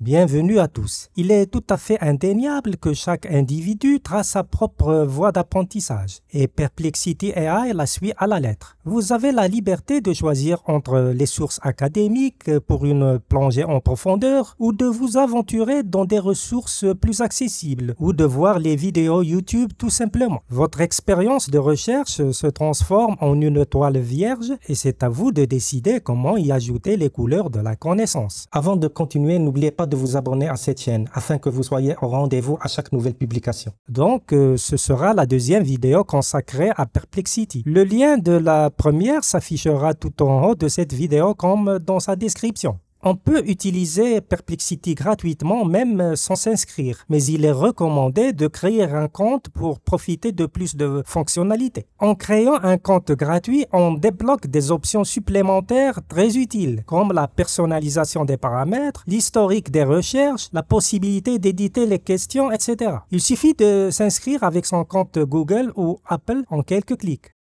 Bienvenue à tous. Il est tout à fait indéniable que chaque individu trace sa propre voie d'apprentissage et Perplexity AI la suit à la lettre. Vous avez la liberté de choisir entre les sources académiques pour une plongée en profondeur ou de vous aventurer dans des ressources plus accessibles ou de voir les vidéos YouTube tout simplement. Votre expérience de recherche se transforme en une toile vierge et c'est à vous de décider comment y ajouter les couleurs de la connaissance. Avant de continuer, n'oubliez pas de vous abonner à cette chaîne afin que vous soyez au rendez-vous à chaque nouvelle publication. Donc, ce sera la deuxième vidéo consacrée à Perplexity. Le lien de la première s'affichera tout en haut de cette vidéo comme dans sa description. On peut utiliser Perplexity gratuitement même sans s'inscrire, mais il est recommandé de créer un compte pour profiter de plus de fonctionnalités. En créant un compte gratuit, on débloque des options supplémentaires très utiles, comme la personnalisation des paramètres, l'historique des recherches, la possibilité d'éditer les questions, etc. Il suffit de s'inscrire avec son compte Google ou Apple en quelques clics.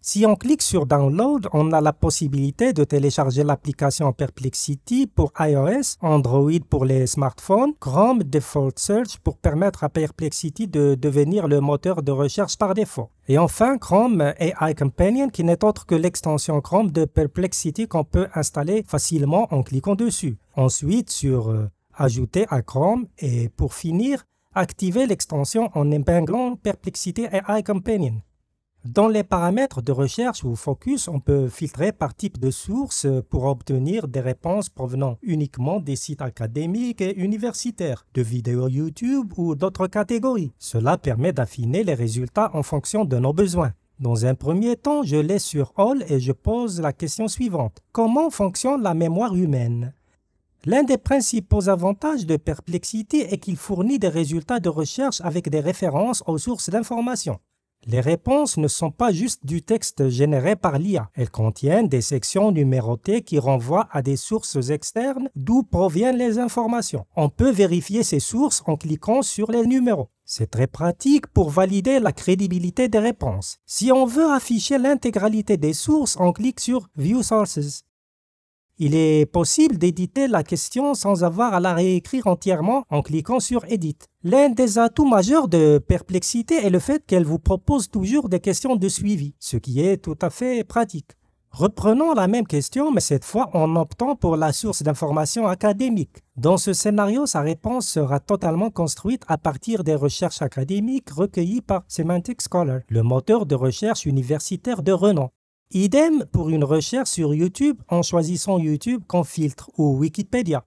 Si on clique sur Download, on a la possibilité de télécharger l'application Perplexity pour iOS, Android pour les smartphones, Chrome Default Search pour permettre à Perplexity de devenir le moteur de recherche par défaut. Et enfin, Chrome AI Companion qui n'est autre que l'extension Chrome de Perplexity qu'on peut installer facilement en cliquant dessus. Ensuite, sur Ajouter à Chrome et pour finir, activer l'extension en épinglant Perplexity AI Companion. Dans les paramètres de recherche ou focus, on peut filtrer par type de source pour obtenir des réponses provenant uniquement des sites académiques et universitaires, de vidéos YouTube ou d'autres catégories. Cela permet d'affiner les résultats en fonction de nos besoins. Dans un premier temps, je laisse sur All et je pose la question suivante. Comment fonctionne la mémoire humaine? L'un des principaux avantages de Perplexity est qu'il fournit des résultats de recherche avec des références aux sources d'information. Les réponses ne sont pas juste du texte généré par l'IA. Elles contiennent des sections numérotées qui renvoient à des sources externes d'où proviennent les informations. On peut vérifier ces sources en cliquant sur les numéros. C'est très pratique pour valider la crédibilité des réponses. Si on veut afficher l'intégralité des sources, on clique sur View Sources. Il est possible d'éditer la question sans avoir à la réécrire entièrement en cliquant sur Edit. L'un des atouts majeurs de Perplexity est le fait qu'elle vous propose toujours des questions de suivi, ce qui est tout à fait pratique. Reprenons la même question, mais cette fois en optant pour la source d'information académique. Dans ce scénario, sa réponse sera totalement construite à partir des recherches académiques recueillies par Semantic Scholar, le moteur de recherche universitaire de renom. Idem pour une recherche sur YouTube en choisissant YouTube comme filtre ou Wikipédia.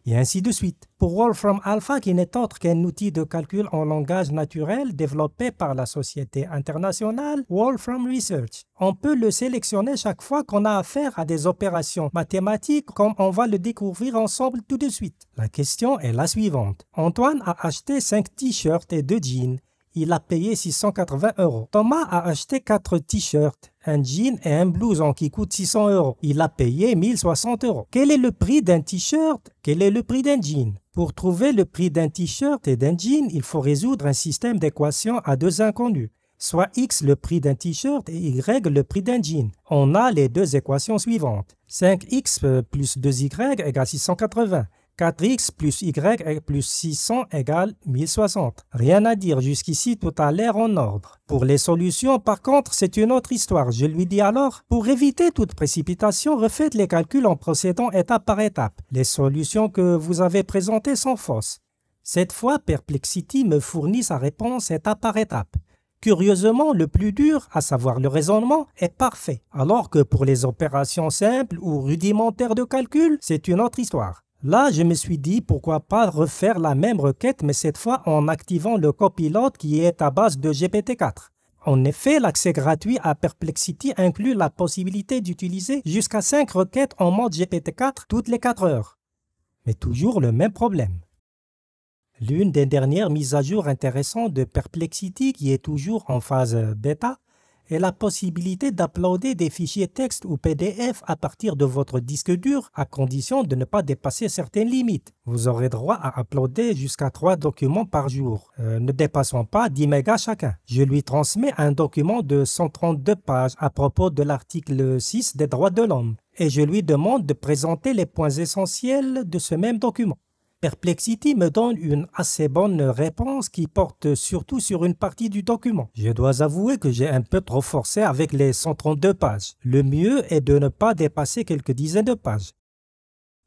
Et ainsi de suite. Pour Wolfram Alpha, qui n'est autre qu'un outil de calcul en langage naturel développé par la société internationale Wolfram Research, on peut le sélectionner chaque fois qu'on a affaire à des opérations mathématiques comme on va le découvrir ensemble tout de suite. La question est la suivante. Antoine a acheté 5 t-shirts et 2 jeans. Il a payé 680 €. Thomas a acheté 4 t-shirts, un jean et un blouson qui coûtent 600 €. Il a payé 1060 €. Quel est le prix d'un t-shirt? Quel est le prix d'un jean? Pour trouver le prix d'un t-shirt et d'un jean, il faut résoudre un système d'équations à deux inconnus, soit x le prix d'un t-shirt et y le prix d'un jean. On a les deux équations suivantes. 5x plus 2y égale 680. 4x plus y plus 600 égale 1060. Rien à dire, jusqu'ici tout a l'air en ordre. Pour les solutions, par contre, c'est une autre histoire. Je lui dis alors, pour éviter toute précipitation, refaites les calculs en procédant étape par étape. Les solutions que vous avez présentées sont fausses. Cette fois, Perplexity me fournit sa réponse étape par étape. Curieusement, le plus dur, à savoir le raisonnement, est parfait, alors que pour les opérations simples ou rudimentaires de calcul, c'est une autre histoire. Là, je me suis dit pourquoi pas refaire la même requête, mais cette fois en activant le copilote qui est à base de GPT-4. En effet, l'accès gratuit à Perplexity inclut la possibilité d'utiliser jusqu'à 5 requêtes en mode GPT-4 toutes les 4 heures. Mais toujours le même problème. L'une des dernières mises à jour intéressantes de Perplexity, qui est toujours en phase bêta, et la possibilité d'uploader des fichiers texte ou PDF à partir de votre disque dur à condition de ne pas dépasser certaines limites. Vous aurez droit à uploader jusqu'à 3 documents par jour, ne dépassant pas 10 mégas chacun. Je lui transmets un document de 132 pages à propos de l'article 6 des droits de l'homme et je lui demande de présenter les points essentiels de ce même document. Perplexity me donne une assez bonne réponse qui porte surtout sur une partie du document. Je dois avouer que j'ai un peu trop forcé avec les 132 pages. Le mieux est de ne pas dépasser quelques dizaines de pages.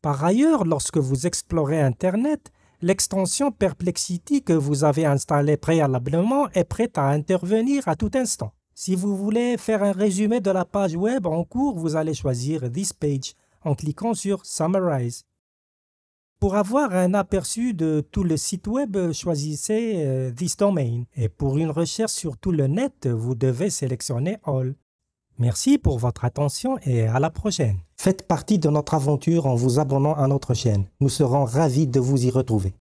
Par ailleurs, lorsque vous explorez Internet, l'extension Perplexity que vous avez installée préalablement est prête à intervenir à tout instant. Si vous voulez faire un résumé de la page web en cours, vous allez choisir This Page en cliquant sur Summarize. Pour avoir un aperçu de tout le site web, choisissez This Domain. Et pour une recherche sur tout le net, vous devez sélectionner All. Merci pour votre attention et à la prochaine. Faites partie de notre aventure en vous abonnant à notre chaîne. Nous serons ravis de vous y retrouver.